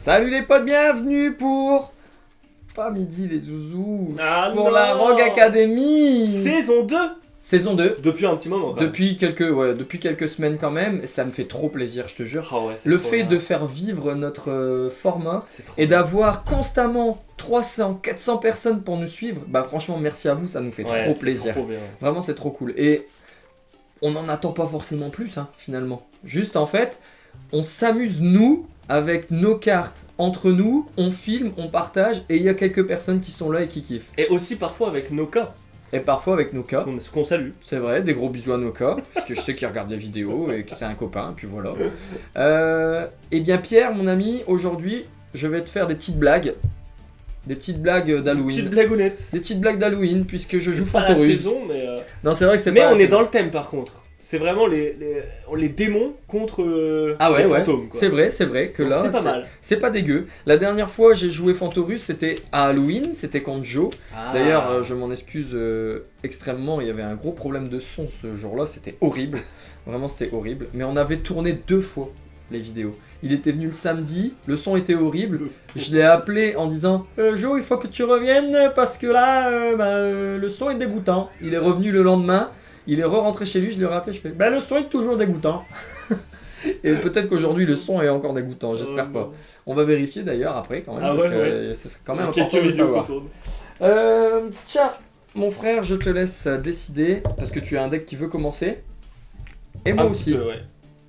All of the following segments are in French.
Salut les potes, bienvenue pour... Pas midi les zouzous, pour non. la Rogue Academy. Saison 2. Saison 2. Depuis un petit moment quand même. Depuis quelques semaines quand même, et ça me fait trop plaisir, je te jure. Oh ouais, c'est Le trop fait bien. de faire vivre notre format C'est trop et bien. d'avoir constamment 300, 400 personnes pour nous suivre, bah franchement merci à vous, ça nous fait Ouais, trop c'est plaisir. Trop bien. Vraiment c'est trop cool. Et on n'en attend pas forcément plus hein, finalement. Juste en fait, on s'amuse nous avec nos cartes entre nous, on filme, on partage et il y a quelques personnes qui sont là et qui kiffent. Et aussi parfois avec Noka, Et parfois avec nos cas, qu'on salue. c'est vrai, des gros bisous à nos cas, parce que je sais qu'il regarde les vidéos et que c'est un copain, et puis voilà. Eh bien Pierre, mon ami, aujourd'hui, je vais te faire des petites blagues d'Halloween. Petite blagounette. Des petites blagues d'Halloween, puisque je joue C'est pas la Fantorus. saison, mais. Non, c'est vrai que c'est Mais pas on la est saison. dans le thème par contre. C'est vraiment les démons contre Ah ouais, les ouais. fantômes. Quoi. C'est vrai que Donc là, c'est pas mal. c'est pas dégueu. La dernière fois, j'ai joué Fantorus, c'était à Halloween, c'était contre Joe. Ah. D'ailleurs, je m'en excuse extrêmement, il y avait un gros problème de son ce jour-là, c'était horrible. Vraiment, c'était horrible. Mais on avait tourné 2 fois les vidéos. Il était venu le samedi, le son était horrible. Je l'ai appelé en disant Joe, il faut que tu reviennes parce que là, le son est dégoûtant. Il est revenu le lendemain, il est re-rentré chez lui, je l'ai rappelé, je fais le son est toujours dégoûtant. Et peut-être qu'aujourd'hui le son est encore dégoûtant, j'espère pas. On va vérifier d'ailleurs après quand même, Ah parce ouais, que c'est quand même quelques important de vidéos savoir. qu'on tourne. Tiens, mon frère, je te laisse décider, parce que tu as un deck qui veut commencer. Et moi Un aussi. petit peu, ouais.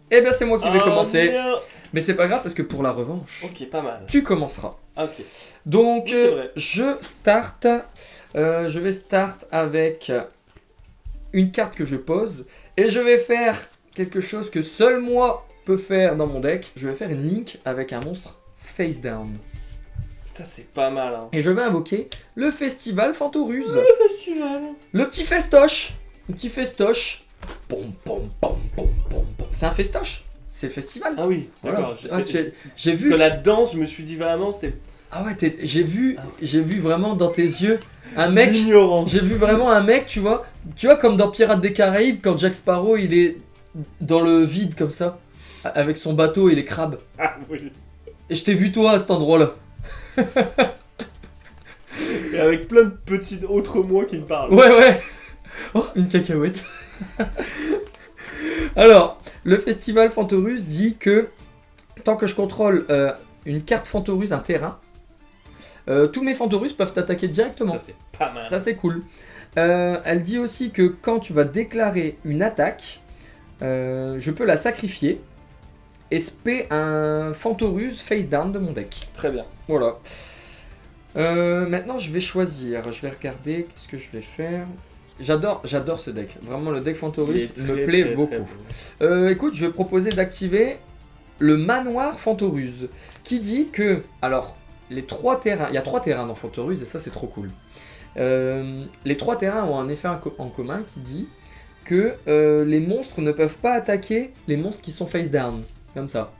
Et ben c'est moi qui vais Ah, commencer. merde. Mais c'est pas grave, parce que pour la revanche, Ok, pas mal. tu commenceras. Ah, ok. Donc, Oui, c'est vrai. je vais start avec une carte que je pose. Et je vais faire quelque chose que seul moi peux faire dans mon deck. Je vais faire une link avec un monstre face down. Ça c'est pas mal. Hein. Et je vais invoquer le festival Fantoruse. Le festival. Le petit festoche. Le petit festoche. Pom, pom, pom, pom, pom, pom. C'est un festoche. C'est le festival. Ah oui, Voilà. d'accord. Ah, j'ai Parce vu. que la danse, je me suis dit vraiment, c'est Ah ouais, j'ai vu vraiment dans tes yeux un mec. ignorant. J'ai vu vraiment un mec, tu vois comme dans Pirates des Caraïbes quand Jack Sparrow il est dans le vide comme ça, avec son bateau et les crabes. Ah oui. Et je t'ai vu toi à cet endroit-là. Et avec plein de petits autres mots qui me parlent. Ouais. Oh, une cacahuète. Alors, le festival Fantorus dit que tant que je contrôle une carte Fantorus, un terrain, tous mes Fantorus peuvent t'attaquer directement. Ça c'est pas mal. Ça c'est cool. Elle dit aussi que quand tu vas déclarer une attaque, je peux la sacrifier et spé un Fantorus face down de mon deck. Très bien. Voilà. Maintenant je vais choisir, je vais regarder qu'est-ce que je vais faire. J'adore ce deck. Vraiment le deck Fantorus Il est me très, plaît très, beaucoup. très beau. Écoute, je vais proposer d'activer le manoir Fantoruse qui dit que alors les 3 terrains, il y a 3 terrains dans Fantoruse et ça c'est trop cool. Les 3 terrains ont un effet en commun qui dit que les monstres ne peuvent pas attaquer les monstres qui sont face down, comme ça.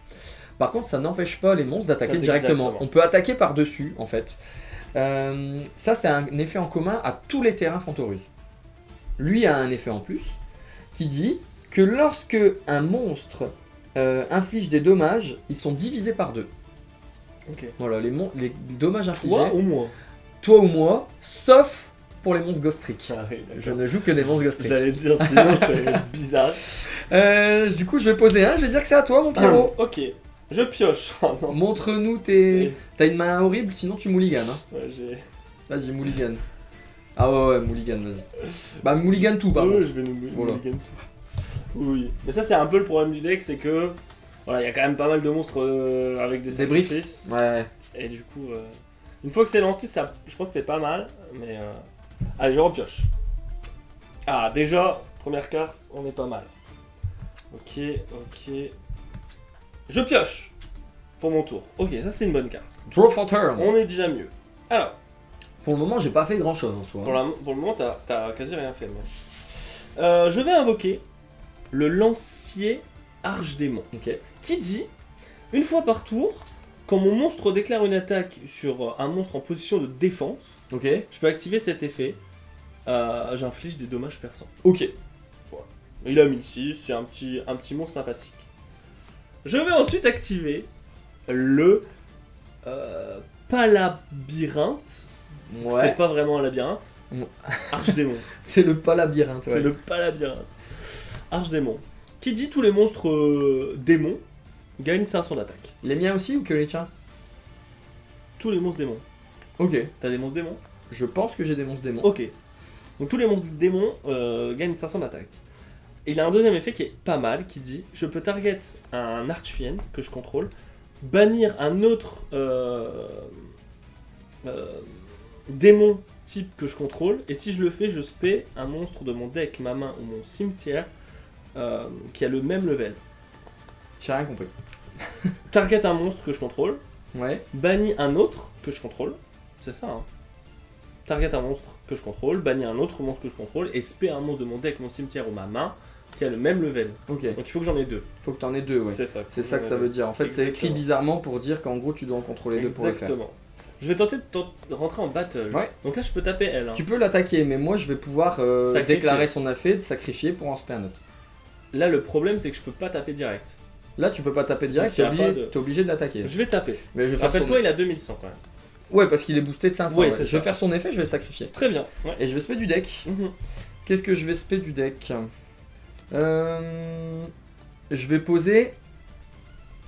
Par contre, ça n'empêche pas les monstres d'attaquer directement. On peut attaquer par-dessus, en fait. Ça, c'est un effet en commun à tous les terrains Fantoruse. Lui a un effet en plus qui dit que lorsque un monstre inflige des dommages, ils sont divisés par 2. Ok. Voilà, les dommages infligés. Toi ou moi? Toi ou moi, sauf pour les monstres Ghost Trick. Ah oui, d'accord. Je ne joue que des monstres Ghost Trick. J'allais dire sinon c'est bizarre. Du coup, je vais poser un, je vais dire que c'est à toi, mon Pierrot. Ok. Je pioche. Oh non. Montre-nous tes... T'as une main horrible, sinon tu mulligan. Hein. Ouais, j'ai. Vas-y, mulligan. Ah ouais, mulligan, vas-y. Bah, mulligan tout, par Ouais, contre. je vais nous Voilà. mulligan tout. Oui. Mais ça c'est un peu le problème du deck, c'est que voilà, il y a quand même pas mal de monstres avec des briques. sacrifices. Ouais. Et du coup, une fois que c'est lancé, ça, je pense que c'est pas mal. Mais allez, je repioche. Ah, déjà, première carte, on est pas mal. Ok. Je pioche pour mon tour. Ok, ça c'est une bonne carte. Draw for turn. On est déjà mieux. Alors, Pour le moment, j'ai pas fait grand-chose en soi. pour le moment, t'as quasi rien fait. Mais... je vais invoquer le lancier arche-démon. Ok. Qui dit, une fois par tour, quand mon monstre déclare une attaque sur un monstre en position de défense, Ok. je peux activer cet effet. J'inflige des dommages perçants. Ok. Il a mis ici, c'est un petit monstre sympathique. Je vais ensuite activer le Pas labyrinthe. Ouais. C'est pas vraiment un labyrinthe. Ouais. Archdémon. C'est le pas labyrinthe. C'est Ouais. le pas labyrinthe. Archdémon. Qui dit tous les monstres démons gagnent 500 d'attaque. Les miens aussi ou que les tiens? Tous les monstres démons. Ok. T'as des monstres démons? Je pense que j'ai des monstres démons. Ok. Donc tous les monstres démons gagnent 500 d'attaque. Et il a un deuxième effet qui est pas mal, qui dit je peux target un archfiend que je contrôle, bannir un autre démon type que je contrôle, et si je le fais, je spé un monstre de mon deck, ma main ou mon cimetière qui a le même level. J'ai rien compris. Target un monstre que je contrôle, Ouais. bannis un autre que je contrôle, c'est ça hein. Target un monstre que je contrôle, bannis un autre monstre que je contrôle, et spé un monstre de mon deck, mon cimetière ou ma main qui a le même level. Ok. Donc il faut que j'en ai deux. Faut que t'en aies deux, ouais. C'est ça. C'est ça que ça veut dire. En fait, c'est écrit Exactement. bizarrement pour dire qu'en gros, tu dois en contrôler deux pour le faire. Exactement. Je vais tenter de rentrer en battle. Ouais. Donc là, je peux taper elle. Hein. Tu peux l'attaquer, mais moi, je vais pouvoir Sacrifier. déclarer son effet, de sacrifier pour en spé un autre. Là, le problème, c'est que je peux pas taper direct. Là, tu peux pas taper direct, Donc, y a t'es obligé de l'attaquer. Je vais taper. Mais je vais faire son... Rappelle-toi, il a 2100 quand même. Ouais, parce qu'il est boosté de 500. Ouais, ouais. c'est Je vais ça. faire son effet, je vais le sacrifier. Très bien. Ouais. Et je vais spé du deck. Mhm. Qu'est-ce que je vais spé du deck Je vais poser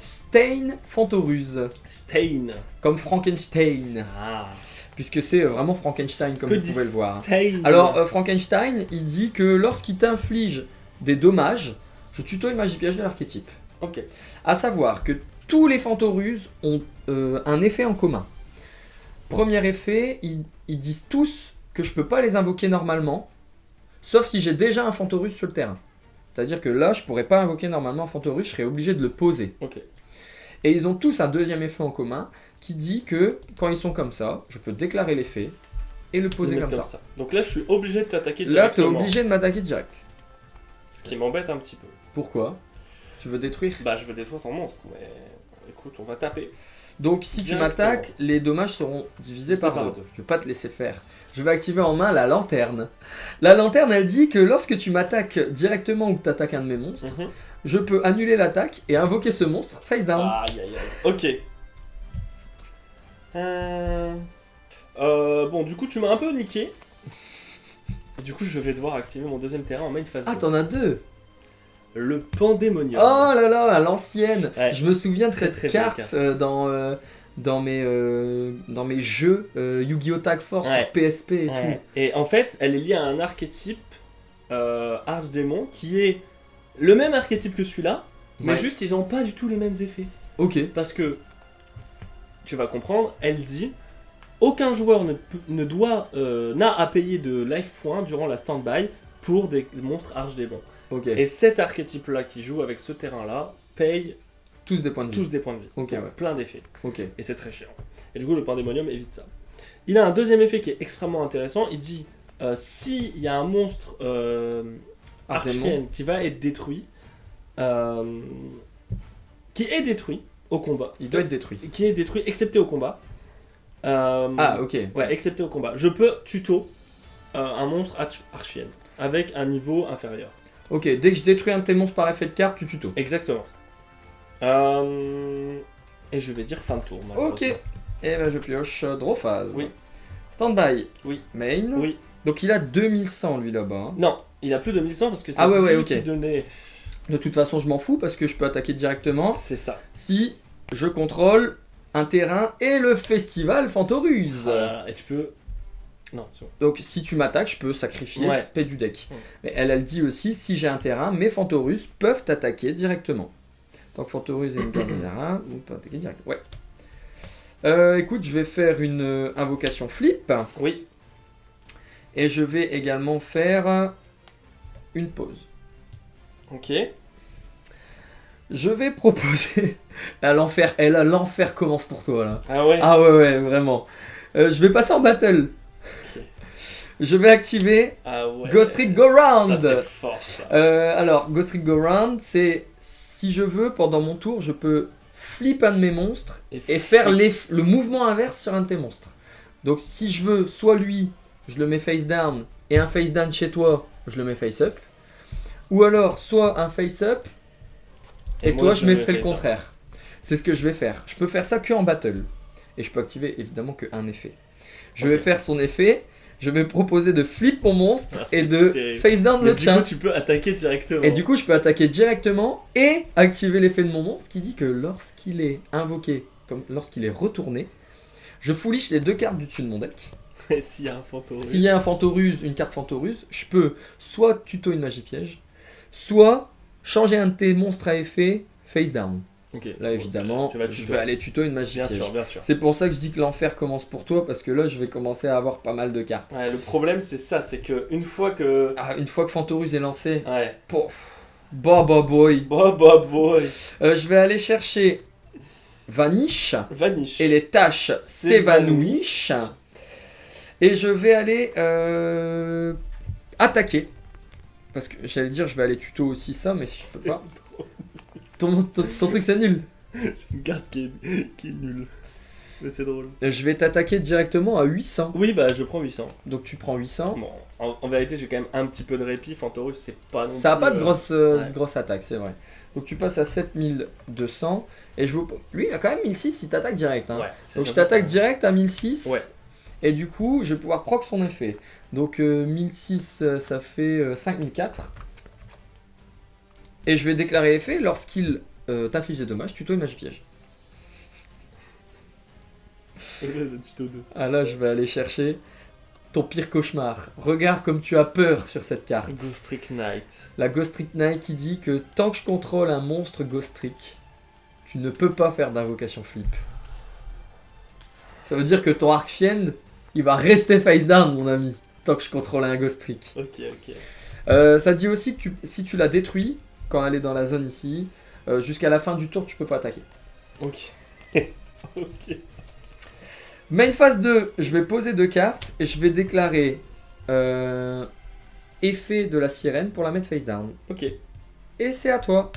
Stain Fantoruse, Stain. comme Frankenstein, Ah. puisque c'est vraiment Frankenstein comme Que vous dit pouvez le voir. Stain. Alors Frankenstein, il dit que lorsqu'il t'inflige des dommages, je tutoie une magie piège de l'archétype. Ok. À savoir que tous les Fantoruses ont un effet en commun. Premier effet, ils disent tous que je peux pas les invoquer normalement, sauf si j'ai déjà un Fantorus sur le terrain. C'est-à-dire que là, je pourrais pas invoquer normalement un Fantorus, je serais obligé de le poser. Ok. Et ils ont tous un deuxième effet en commun qui dit que quand ils sont comme ça, je peux déclarer l'effet et le poser Le comme mettre ça. Donc là, je suis obligé de t'attaquer Là, t'es directement. obligé de m'attaquer direct. Ce qui m'embête un petit peu. Pourquoi? Tu veux détruire? Bah, je veux détruire ton monstre, mais écoute, on va taper. Donc si tu Directement. m'attaques, les dommages seront divisés Divisé par par 2. deux. Je vais pas te laisser faire. Je vais activer en main la lanterne. La lanterne, elle dit que lorsque tu m'attaques directement ou que tu attaques un de mes monstres, Mhm. je peux annuler l'attaque et invoquer ce monstre face down. Aïe aïe aïe. Ok. Bon, du coup, tu m'as un peu niqué. Du coup, je vais devoir activer mon deuxième terrain en main phase. Ah, 2. t'en as deux. Le Pandémonium. Oh là là, à l'ancienne. Ouais. Je me souviens de Très, cette très belle carte carte. dans mes jeux Yu-Gi-Oh! Tag Force Ouais. sur PSP et Ouais. Et en fait, elle est liée à un archétype Archdémon qui est le même archétype que celui-là, mais Ouais. juste ils n'ont pas du tout les mêmes effets. tout. Ok. Parce que, tu vas comprendre, elle dit aucun joueur n'a à payer de life points durant la stand-by pour des monstres Archdémon. Ok. Et cet archétype-là qui joue avec ce terrain-là paye Tous des points de vie. tous des points de vie. Ok, Donc, ouais. plein d'effets. Ok. Et c'est très chiant. Et du coup, le Pandémonium évite ça. Il a un deuxième effet qui est extrêmement intéressant. Il dit s'il y a un monstre Archfiend qui va être détruit, qui est détruit au combat, Il doit être détruit. qui est détruit excepté au combat. Ah, ok. Ouais, excepté au combat. Je peux tuto un monstre Archfiend avec un niveau inférieur. Ok, dès que je détruis un de tes monstres par effet de carte, tu tuto. Exactement. Et je vais dire fin de tour. Ok. Et ben je pioche draw phase. Oui. Standby. Oui. Main. Oui. Donc il a 2100 lui là-bas. hein. Non, il a plus de 1100 parce que c'est Ah ouais, lui ok. qui donnait. De toute façon, je m'en fous parce que je peux attaquer directement C'est ça. si je contrôle un terrain et le festival Fantoruse. Voilà, et tu peux. Non, c'est bon. Donc si tu m'attaques, je peux sacrifier Ouais. spé du deck. Ouais. Mais elle dit aussi si j'ai un terrain, mes Fantorus peuvent attaquer directement. Tant que Fantorus est une carte de terrain, on peut attaquer direct. Ouais. Écoute, je vais faire une invocation flip. Oui. Et je vais également faire une pause. Ok. Je vais proposer. Ah, l'enfer, l'enfer commence pour toi là. Ah ouais. Ah ouais, vraiment. Je vais passer en battle. Ok. Je vais activer. Ah ouais. Ghost Trick Go Round. Ça, c'est fort ça. Alors, Ghost Trick Go Round, c'est si je veux, pendant mon tour, je peux flip un de mes monstres et faire le mouvement inverse sur un de tes monstres. Donc, si je veux, soit lui, je le mets face down, et un face down chez toi, je le mets face up. Ou alors, soit un face up, et moi, toi, je le fais le face down. contraire. C'est ce que je vais faire. Je peux faire ça que en battle. et je peux activer évidemment qu'un effet. Je vais faire son effet, je vais proposer de flip mon monstre et de terrible. face down Mais le du tien. coup, tu peux attaquer directement. Et du coup, je peux attaquer directement et activer l'effet de mon monstre qui dit que lorsqu'il est invoqué, comme lorsqu'il est retourné, je foolish les 2 cartes du dessus de mon deck. Et s'il y a un fantôme. S'il y a un Fantoruse, une carte Fantoruse, je peux soit tuto une magie piège, soit changer un de tes monstres à effet face down. Ok. Là, évidemment, Tu vas je tuto. vais aller tuto une magie Bien piège. sûr, bien sûr. C'est pour ça que je dis que l'enfer commence pour toi, parce que là, je vais commencer à avoir pas mal de cartes. Ouais, le problème, c'est ça, c'est que une fois que. Ah, une fois que Fantoruse est lancé, Ouais. bah boy. Boy. Je vais aller chercher Vanish, Vanish. et les tâches s'évanouissent. Et je vais aller attaquer. Parce que j'allais dire, je vais aller tuto aussi ça, mais si je peux pas. Ton truc, c'est nul. Une carte qui est nulle. Mais c'est drôle. Je vais t'attaquer directement à 800. Oui, bah je prends 800. Donc tu prends 800. Bon, en vérité, j'ai quand même un petit peu de répit. Fantorus, c'est pas non Ça a plus, pas de ouais. grosse attaque, c'est vrai. Donc tu passes à 7200. Et je vous... Lui, il a quand même 1006, il t'attaque direct. Hein. Ouais, c'est Donc je bien. t'attaque direct à 1006. Ouais. Et du coup, je vais pouvoir proc son effet. Donc 1006, ça fait 5004. Et je vais déclarer effet lorsqu'il t'inflige des dommages, tuto une magie piège. Le tuto 2. Ah là, je vais aller chercher ton pire cauchemar. Regarde comme tu as peur sur cette carte. Ghost Trick Knight. La Ghost Trick Knight qui dit que tant que je contrôle un monstre Ghost Trick, tu ne peux pas faire d'invocation flip. Ça veut dire que ton Arcfiend, il va rester face down, mon ami, tant que je contrôle un Ghost Trick. Ok. Ça dit aussi que si tu la détruis, quand elle est dans la zone ici, jusqu'à la fin du tour, tu peux pas attaquer. Ok. Ok. Main phase 2, je vais poser 2 cartes et je vais déclarer effet de la sirène pour la mettre face down. Ok. Et c'est à toi,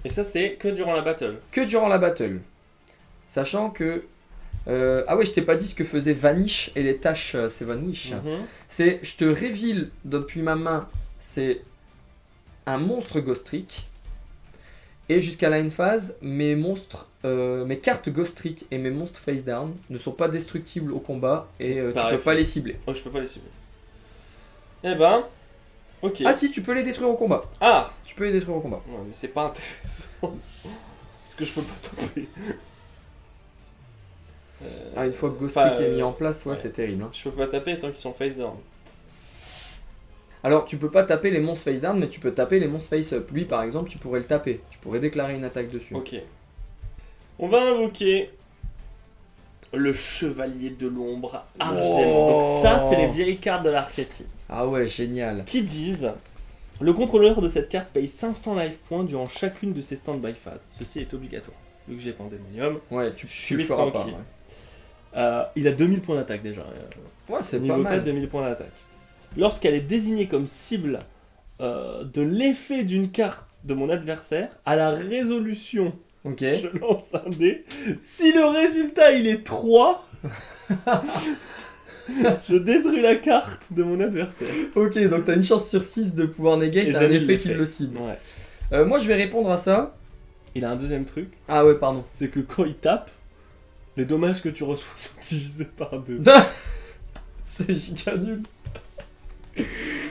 Et ça, c'est que durant la battle. que durant la battle. Sachant que... ah ouais, je t'ai pas dit ce que faisait Vanish et les tâches s'évanouissent. Mhm. C'est, je te reveal depuis ma main, c'est un monstre Ghost Trick. Et jusqu'à la end phase, mes cartes Ghost Trick et mes monstres face down ne sont pas destructibles au combat et tu Par peux effet. pas les cibler. Oh, je peux pas les cibler. Eh ben. Ok. Ah si, tu peux les détruire au combat. Ah. Tu peux les détruire au combat. Ouais, mais c'est pas intéressant. Parce que je peux pas taper. Ah, une fois que Ghost Enfin, Trick est mis en place, ouais, ouais. c'est terrible. Hein. Je peux pas taper tant qu'ils sont face down. Alors, tu peux pas taper les monstres face down, mais tu peux taper les monstres face up. Lui, par exemple, tu pourrais le taper. Tu pourrais déclarer une attaque dessus. Ok. On va invoquer le chevalier de l'ombre Argément. Donc ça, c'est les vieilles cartes de l'archétype. Ah ouais, génial. Qui disent: le contrôleur de cette carte paye 500 life points durant chacune de ses stand-by phases. Ceci est obligatoire. Vu que j'ai Pandemonium, Ouais, Je tu suis le feras pas. tranquille. Ouais, il a 2000 points d'attaque déjà. Ouais, c'est Niveau pas 4, mal. 2000 points d'attaque. Lorsqu'elle est désignée comme cible de l'effet d'une carte de mon adversaire, à la résolution, Ok. je lance un dé. Si le résultat il est 3, je détruis la carte de mon adversaire. Ok, donc t'as une chance sur 6 de pouvoir negate Et un j'annule effet l'effet. qui le cible. Ouais. Moi, je vais répondre à ça. Il a un deuxième truc, Ah ouais, pardon. c'est que quand il tape, les dommages que tu reçois sont divisés par 2. C'est giga nul.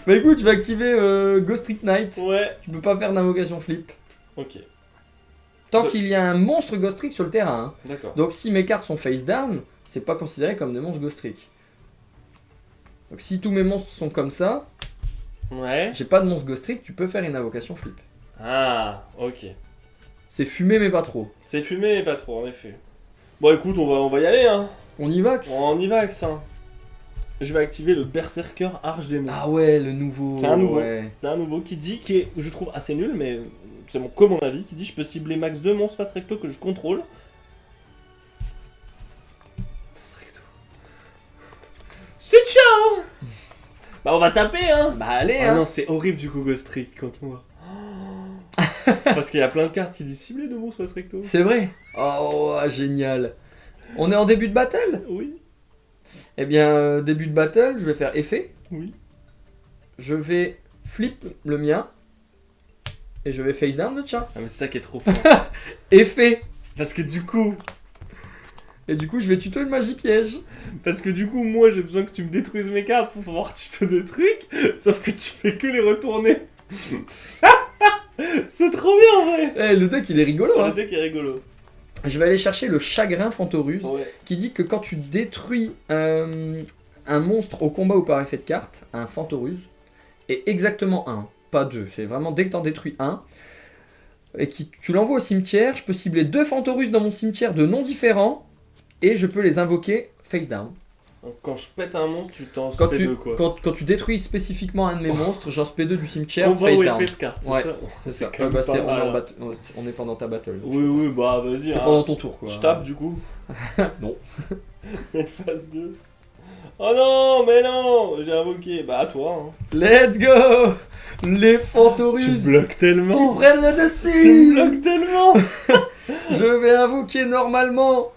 Bah écoute, je vais activer Ghost Trick Knight. Ouais. Tu peux pas faire d'invocation flip. Ok, Tant De- qu'il y a un monstre Ghost Trick sur le terrain. Hein. d'accord. Donc si mes cartes sont face down, c'est pas considéré comme des monstres Ghost Trick. Donc si tous mes monstres sont comme ça, Ouais. j'ai pas de monstre Ghost Trick, tu peux faire une invocation flip. Ah, ok. C'est fumé mais pas trop. C'est fumé, mais pas trop, en effet. Bon, écoute, on va y aller, hein. On y va, X. On y va avec ça. Je vais activer le Berserker Archdémon. Ah ouais, le nouveau. C'est un nouveau. Ouais. C'est un nouveau qui dit, qui est, je trouve assez nul, mais c'est que mon avis, qui dit: je peux cibler max 2 monstres face recto que je contrôle. Face recto. C'est ciao. Bah on va taper, hein. Bah allez, Ah hein. non, c'est horrible du coup Ghost Trick quand on voit. Parce qu'il y a plein de cartes qui disent cibler 2 monstres face recto. C'est vrai. Oh, génial. On est en début de battle. Oui, Eh bien, début de battle, je vais faire effet. oui. Je vais flip le mien. Et je vais face down le tien. Ah mais c'est ça qui est trop fort. Effet. Parce que du coup, Et du coup, je vais tuto une magie piège. Parce que du coup, moi j'ai besoin que tu me détruises mes cartes pour pouvoir tuto des trucs, sauf que tu fais que les retourner. C'est trop bien en vrai. Eh, le deck, il est rigolo, Le hein. deck est rigolo. Je vais aller chercher le chagrin Fantoruse, Ouais. qui dit que quand tu détruis un monstre au combat ou par effet de carte, un Fantoruse, et exactement un, pas deux, c'est vraiment dès que t'en détruis un, et tu l'envoies au cimetière, je peux cibler 2 Fantorus dans mon cimetière de noms différents, et je peux les invoquer face down. Donc, quand je pète un monstre, tu t'en Quand spé tu, deux quoi. quand tu détruis spécifiquement un de mes monstres, j'en spé 2 du cimetière, Combat face ou down. effet de carte, c'est Ouais, ça. C'est ça. quand même Bah, pas on, est mal, en hein. on est pendant ta battle. donc Oui, je pense. oui, bah vas-y. C'est hein. pendant ton tour, quoi. Je tape du coup. Non. Phase 2. Oh non, mais non, j'ai invoqué. Bah à toi. Hein. Let's go. Les Tu Fantorus bloques qui tellement. prennent le Tu dessus. bloques tellement. Je vais invoquer normalement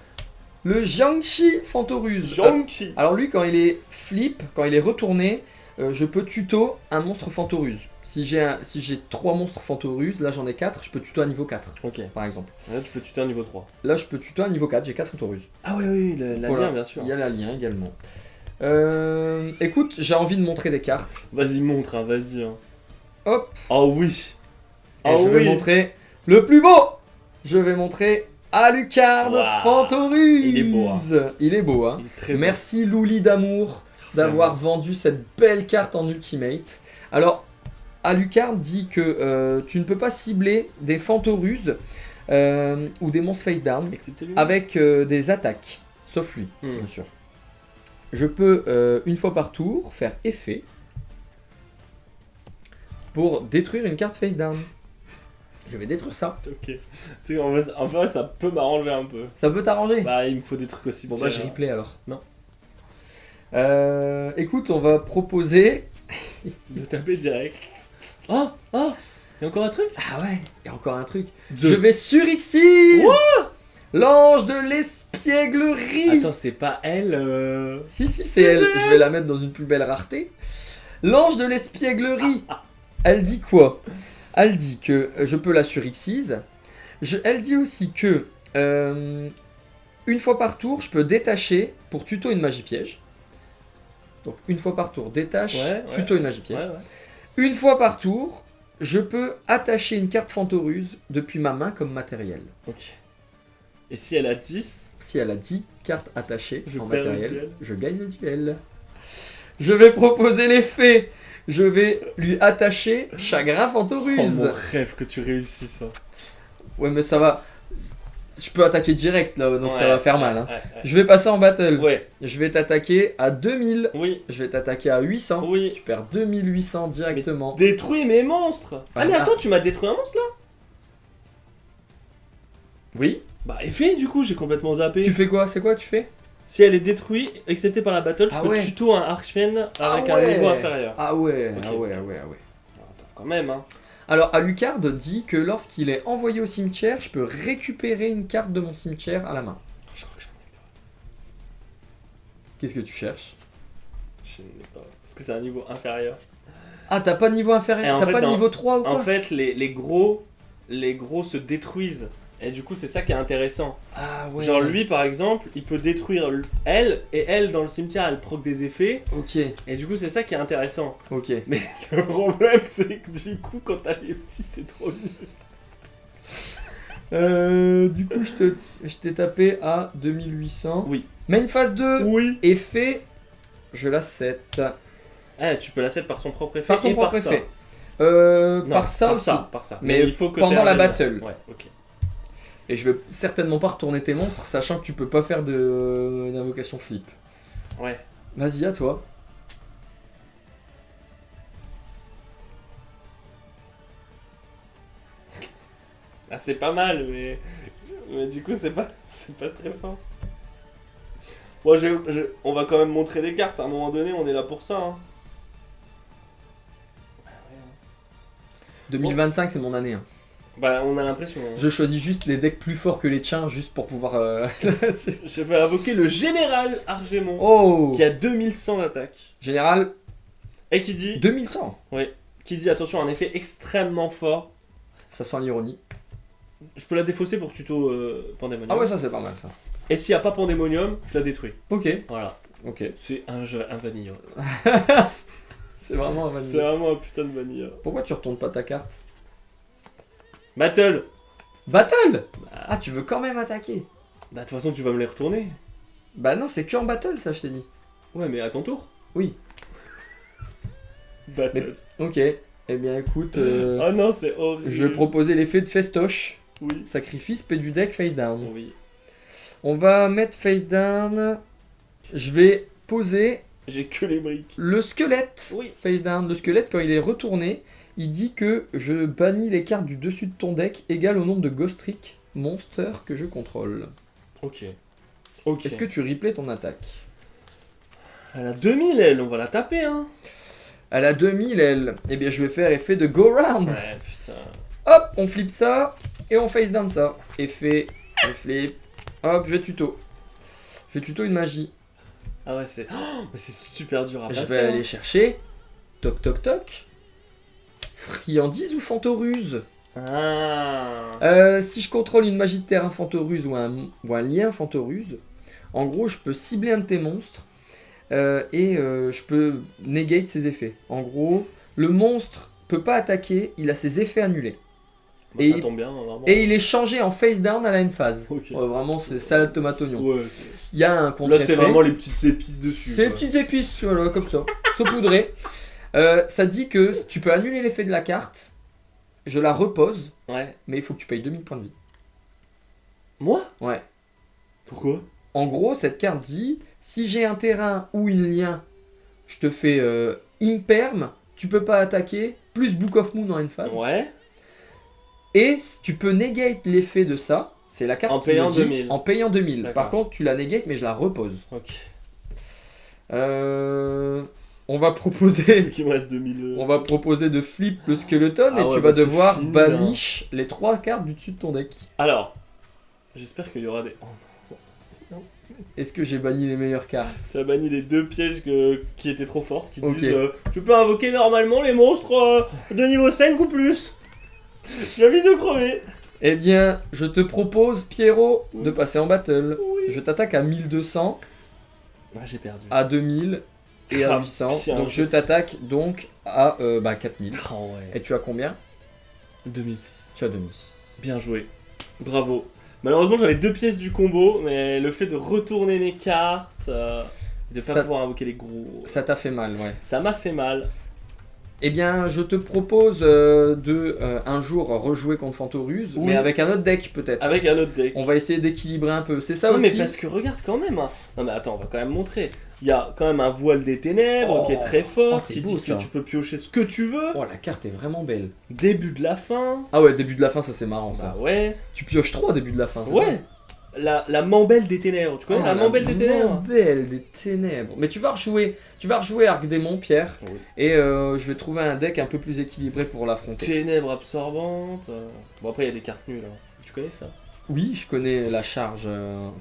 le Jiangxi Fantorus. Jonky. Alors lui, quand il est flip, quand il est retourné, je peux tuto un monstre Fantorus. Si j'ai 3 monstres Fantorus, là j'en ai 4, je peux tuto à niveau 4, Ok. par exemple. Là tu peux tuer un niveau 3. Là je peux tuto à niveau 4, j'ai 4 Fantorus. Ah oui, oui, la Voilà. lien bien sûr. Il y a la lien également. Écoute, j'ai envie de montrer des cartes. Vas-y, montre, hein, vas-y. Hein. Hop. Oh oui. Et je vais montrer le plus beau. Je vais montrer Alucard Waouh. Fantorus. Il est beau, Il est beau, hein. Il est très beau. Merci Louli d'amour d'avoir vendu cette belle carte en Ultimate. Alors, Alucard dit que tu ne peux pas cibler des Fantorus ou des monstres face down Excepté lui. avec des attaques, sauf lui, bien sûr. Je peux, une fois par tour, faire effet pour détruire une carte face down. Je vais détruire ça. Ok. Tu sais, en fait, ça peut m'arranger un peu. Ça peut t'arranger? Bah, il me faut des trucs aussi. Bon bah je replay alors. Non. Écoute, on va proposer... De taper direct. Oh, oh, il y a encore un truc. Ah ouais, il y a encore un truc. Zeus. Je vais sur Xyz, l'ange de l'espièglerie. Attends, c'est pas elle. Si, c'est elle. Je vais la mettre dans une plus belle rareté. L'ange de l'espièglerie. Elle dit quoi? Elle dit que je peux la sur Xyz. Elle dit aussi que une fois par tour, je peux détacher pour tuto une magie piège. Donc une fois par tour, détache, Ouais, tuto une magie piège. Ouais, ouais. Une fois par tour, je peux attacher une carte Fantorus depuis ma main comme matériel. Ok. Et si elle a 10, Si elle a 10 cartes attachées Je en perds le matériel, duel. je gagne le duel. Je vais proposer les faits. Je vais lui attacher Chagrin oh Fantorus. mon rêve que tu réussisses ça. Ouais, mais ça va. Je peux attaquer direct là, donc ça Ouais, va faire mal. Hein. Ouais, Je vais passer en battle. ouais. Je vais t'attaquer à 2000. Oui, Je vais t'attaquer à 800. oui. Tu perds 2800 directement. Détruis mes monstres. Ah, mais Ah. attends, tu m'as détruit un monstre là? Oui. Bah, effet, du coup, j'ai complètement zappé. Tu fais quoi? C'est quoi tu fais? Si elle est détruite, excepté par la battle, je Ah peux ouais. tuto un Archfiend avec un niveau inférieur. Ah ouais, Ok. ah ouais, ah ouais, ah ouais. Attends, quand même, hein. Alors, Alucard dit que lorsqu'il est envoyé au cimetière, je peux récupérer une carte de mon cimetière à la main. Je crois que j'en ai pas. Qu'est-ce que tu cherches? Je n'ai pas. Parce que c'est un niveau inférieur. Ah, t'as pas de niveau Et inférieur? en T'as fait, pas de non. niveau 3 ou quoi? En fait, les gros se détruisent. Et du coup, c'est ça qui est intéressant. Ah ouais. Genre, lui, par exemple, il peut détruire elle, et elle, dans le cimetière, elle proc des effets. Ok, Et du coup, c'est ça qui est intéressant. ok. Le problème, c'est que du coup, quand t'as les petits, c'est trop nul. Du coup, je t'ai tapé à 2800. Oui. Main phase 2. Oui. Effet, je la 7. Ah, tu peux la set par son propre effet Par son et propre par ça. effet. Non, Par ça aussi. Par ça. Mais il faut que pendant t'aies un la élément. battle. Ouais, ok. Et je vais certainement pas retourner tes monstres, sachant que tu peux pas faire d'invocation flip. Ouais. Vas-y, à toi. Ah, c'est pas mal, mais du coup, c'est pas très fort. Bon, on va quand même montrer des cartes. À un moment donné, on est là pour ça. Hein. 2025, c'est mon année. Hein. Bah, on a l'impression. Hein. Je choisis juste les decks plus forts que les tiens, juste pour pouvoir... Je vais invoquer le général Argemon, Oh qui a 2100 d'attaque. Général, Et qui dit... 2100. Qui dit, attention, un effet extrêmement fort. Ça sent l'ironie. Je peux la défausser pour tuto Pandemonium. Ah ouais, ça c'est pas mal ça. Et s'il n'y a pas Pandémonium, je la détruis. Ok, Voilà. ok. C'est un jeu, un vanilla. C'est vraiment un C'est vraiment un putain de vanilla. Pourquoi tu retournes pas ta carte? Battle. Battle. Bah, Ah, tu veux quand même attaquer? de toute façon, tu vas me les retourner. Bah non, c'est que en battle, ça, je t'ai dit. Ouais, mais à ton tour. Oui. Battle. Ok. Eh bien, écoute, Oh non, c'est horrible. je vais proposer l'effet de festoche. Oui. Sacrifice, paix du deck, face down. Oui. On va mettre face down. Je vais poser J'ai que les briques. le squelette. Oui. Face down. Le squelette, quand il est retourné, il dit que je bannis les cartes du dessus de ton deck égales au nombre de Ghost Trick monsters que je contrôle. Ok. Ok. Est-ce que tu replays ton attaque? Elle a 2000, elle, on va la taper, hein. À la 2000, elle. Eh bien, je vais faire effet de go round. Ouais, putain. Hop, on flippe ça et on face down ça. Effet, on flip. Hop, je vais tuto. Je vais tuto une magie. Ah ouais, c'est. Oh, mais c'est super dur à passer. Je vais aller chercher. Toc toc toc. Friandise ou Fantoruse? Ah. Si je contrôle une magie de terrain Fantoruse ou un lien Fantoruse, en gros, je peux cibler un de tes monstres et je peux negate ses effets. En gros, le monstre peut pas attaquer, il a ses effets annulés. Bah, Et ça il- tombe bien, vraiment. Et il est changé en face down à la end phase. Ok. Ouais, vraiment, c'est salade tomate oignon. Ouais, Il y a un là, contre-effet. c'est vraiment les petites épices dessus. C'est les quoi. petites épices, voilà, comme ça, saupoudrées. Ça dit que tu peux annuler l'effet de la carte, je la repose, Ouais. mais il faut que tu payes 2000 points de vie. Moi? Ouais. Pourquoi? En gros, cette carte dit, si j'ai un terrain ou une lien, je te fais imperm, tu peux pas attaquer, plus Book of Moon en end phase. Ouais. Et tu peux negate l'effet de ça, c'est la carte En qui me payant dit, 2000. en payant 2000. D'accord. Par contre, tu la negate, mais je la repose. Ok. On va proposer... Il me reste 2000. On va proposer de flip le skeleton Ah et ouais, tu bah vas c'est devoir fini, banish les 3 cartes du dessus de ton deck. Alors, j'espère qu'il y aura des. Oh, Est-ce que j'ai banni les meilleures cartes? tu as banni les 2 pièges qui étaient trop fortes, qui Ok. disent tu peux invoquer normalement les monstres de niveau 5 ou plus. J'ai envie de crever. Eh bien, je te propose, Pierrot, Oui. de passer en battle. Oui. Je t'attaque à 1200, Ah, j'ai perdu. à 2000 et à Ah, 800. putain. Donc je t'attaque donc à 4000. Ah ouais. Et tu as combien? 2006. Tu as 2006. Bien joué. Bravo. Malheureusement, j'avais 2 pièces du combo, mais le fait de retourner mes cartes, de pas Ça- pouvoir invoquer les gros, Ça t'a fait mal, ouais. ça m'a fait mal. Eh bien, je te propose un jour rejouer contre Fantoruse, Oui. mais avec un autre deck peut-être. Avec un autre deck. On va essayer d'équilibrer un peu. C'est ça Non, aussi. mais parce que regarde quand même. Hein. Non mais attends, on va quand même montrer. Il y a quand même un voile des ténèbres Oh. qui est très fort, Oh, c'est qui beau, dit ça. que tu peux piocher ce que tu veux. Oh, la carte est vraiment belle. Début de la fin. Ah ouais, début de la fin, ça c'est marrant ça. Bah ouais. Tu pioches 3 au début de la fin, c'est Ouais. La mambelle des ténèbres. Tu ça connais la mambelle des ténèbres? Mambelle des ténèbres. Mais tu vas rejouer Arc Démon, Pierre, Oui. et je vais trouver un deck un peu plus équilibré pour l'affronter. Ténèbres absorbantes. Bon après il y a des cartes nulles. Hein. Tu connais ça? Oui, je connais la charge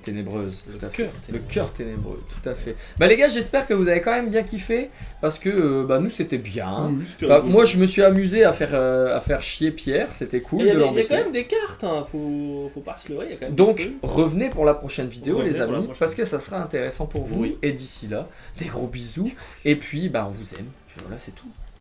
ténébreuse, tout à fait. cœur Le ténébreux. cœur ténébreux, tout à fait. Bah les gars, j'espère que vous avez quand même bien kiffé, parce que bah, nous c'était bien. Oui, c'était Enfin, rigolo. moi je me suis amusé à faire chier Pierre, c'était cool Et il y a de des- il y a l'embêter. quand même des cartes, hein. Faut pas se leurrer, il y a quand même Donc des trucs. revenez pour la prochaine vidéo Revenez les pour la amis, prochaine. parce que ça sera intéressant pour vous. Oui. Et d'ici là, des gros bisous. Et puis bah on vous aime. Puis voilà, c'est tout.